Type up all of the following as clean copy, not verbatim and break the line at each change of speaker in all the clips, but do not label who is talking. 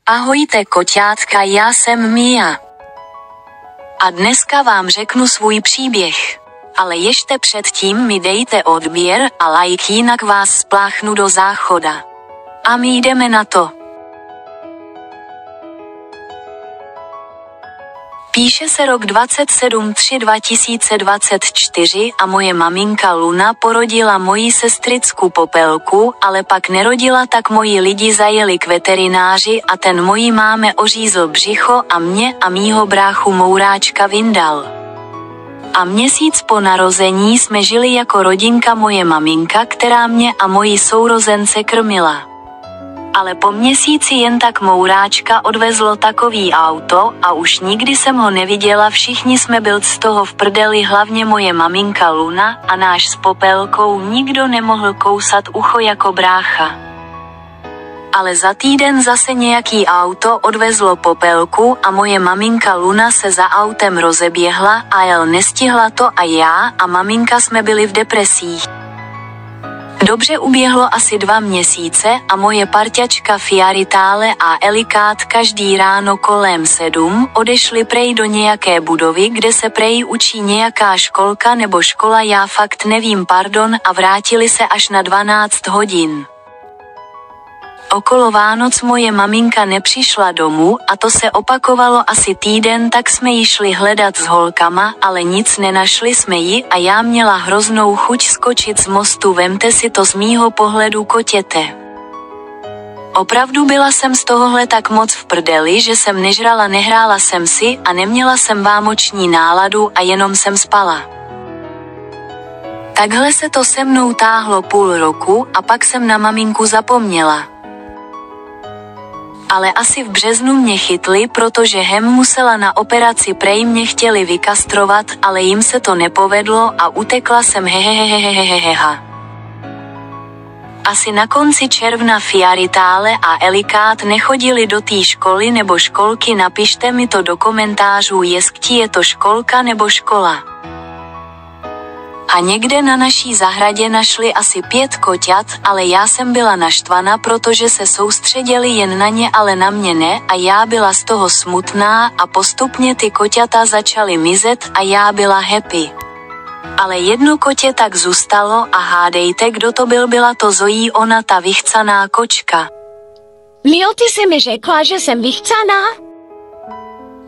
Ahojte koťátka, já jsem Mia. A dneska vám řeknu svůj příběh. Ale ještě předtím mi dejte odběr a like, jinak vás spláchnu do záchoda. A my jdeme na to. Píše se rok 27/3/2024 a moje maminka Luna porodila moji sestřičku Popelku, ale pak nerodila, tak moji lidi zajeli k veterináři a ten mojí máme ořízl břicho a mě a mýho bráchu Mouráčka vyndal. A měsíc po narození jsme žili jako rodinka, moje maminka, která mě a moji sourozence krmila. Ale po měsíci jen tak Mouráčka odvezlo takový auto a už nikdy jsem ho neviděla, všichni jsme byli z toho v prdeli, hlavně moje maminka Luna a náš s Popelkou, nikdo nemohl kousat ucho jako brácha. Ale za týden zase nějaký auto odvezlo Popelku a moje maminka Luna se za autem rozeběhla a jel nestihla to a já a maminka jsme byli v depresích. Dobře, uběhlo asi 2 měsíce a moje parťačka Fiaritále a Elikát každý ráno kolem 7 odešli prej do nějaké budovy, kde se prej učí nějaká školka nebo škola, já fakt nevím, pardon, a vrátili se až na 12 hodin. Okolo Vánoc moje maminka nepřišla domů a to se opakovalo asi týden, tak jsme ji šli hledat s holkama, ale nic nenašli jsme ji a já měla hroznou chuť skočit z mostu, vemte si to z mýho pohledu, kotěte. Opravdu byla jsem z tohohle tak moc v prdeli, že jsem nežrala, nehrála jsem si a neměla jsem vánoční náladu a jenom jsem spala. Takhle se to se mnou táhlo půl roku a pak jsem na maminku zapomněla. Ale asi v březnu mě chytli, protože musela na operaci, prej mě chtěli vykastrovat, ale jim se to nepovedlo a utekla jsem heheheheheheheha. Asi na konci června Fiaritále a Elikát nechodili do té školy nebo školky, napište mi to do komentářů, jestli je to školka nebo škola. A někde na naší zahradě našli asi 5 koťat, ale já jsem byla naštvaná, protože se soustředili jen na ně, ale na mě ne, a já byla z toho smutná a postupně ty koťata začaly mizet a já byla happy. Ale jedno kotě tak zůstalo a hádejte, kdo to byl, byla to Zoe, ona ta vychcaná kočka.
Mio, ty jsi mi řekla, že jsem vychcaná?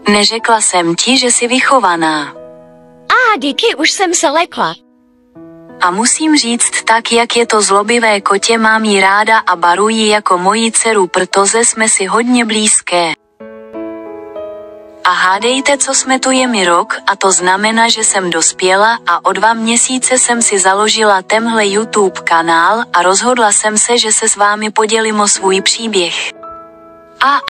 Neřekla jsem ti, že jsi vychovaná.
Díky, už jsem se lekla.
A musím říct, tak jak je to zlobivé kotě, mám jí ráda a baruji jako moji dceru, protože jsme si hodně blízké. A hádejte, co jsme tu, je mi rok a to znamená, že jsem dospěla a o 2 měsíce jsem si založila tenhle YouTube kanál a rozhodla jsem se, že se s vámi podělím o svůj příběh.